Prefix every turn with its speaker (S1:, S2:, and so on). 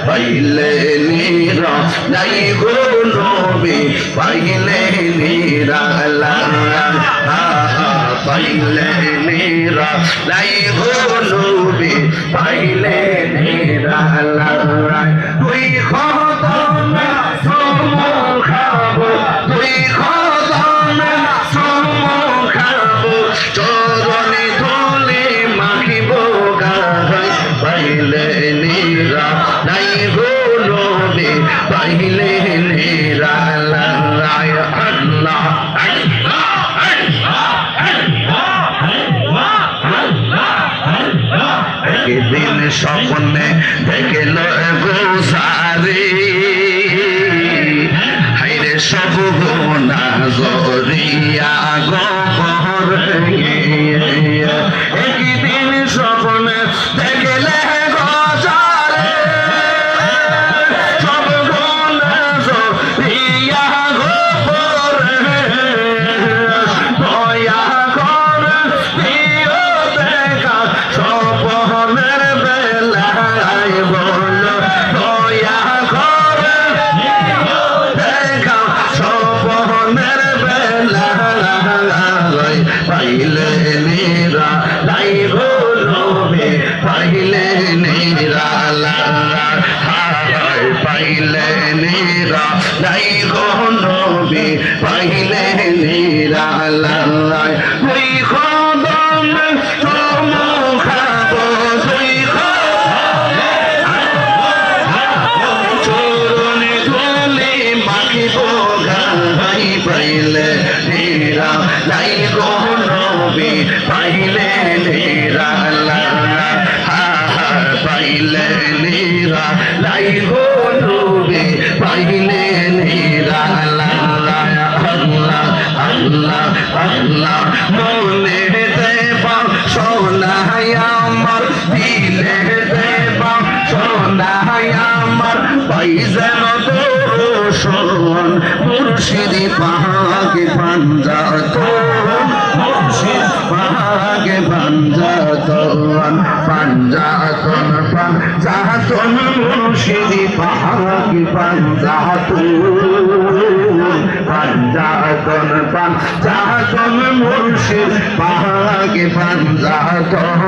S1: পাইলে নিরা লাই গো নবী পাইলে নিরালা পাইলে নিরা লাই গো নবী পাইলে নিরালা তুই খোদা সমু খাবো তুই খোদা সমু খাবো চরণে ধুলি মাখিব গায় পাইলে নিরা লাই গো নবী পাইলে নিরালা আল্লাহ একদিন স্বপ্নে দেখল গোসারি হাইরে সব গোনা জরিয়া গহর একদিন স্বপ্নে দেখল গোসারি সব গোনা জরিয়া গহর দয়া কর দিও দেখা স্বপ্নের বেলায় বল দয়া কর দেখা স্বপ্নের বেলায় পাইলে নিরা লাই গো নবী পাইলে নিরালা পাইলে নিরা লাই গো নবী পাইলে নিরালা তুই খোদম সমু খাবো তুই চরণে ধুলি মাখিব গায় পাইলে নিরা লাই গো নবী পাইলে নিরালা পাইলে নিরা লাই গো নবী পাইলে নিরালা আল্লাহ আল্লাহ আল্লাহ মনে দেবা সোনাই আমার দিলে দেবা সোনাই আমার পাইজেন দর্শন মুর্শিদি পাহাগে পাঞ্জাতন মুর্শিদ পাহাগে পাঞ্জাতন পাঞ্জাতন পাঞ্জাতন মুর্শিদি পাহাগে পাঞ্জাতন পাঞ্জাতন পাঞ্জাতন মুর্শিদ পাহাগে পাঞ্জাতন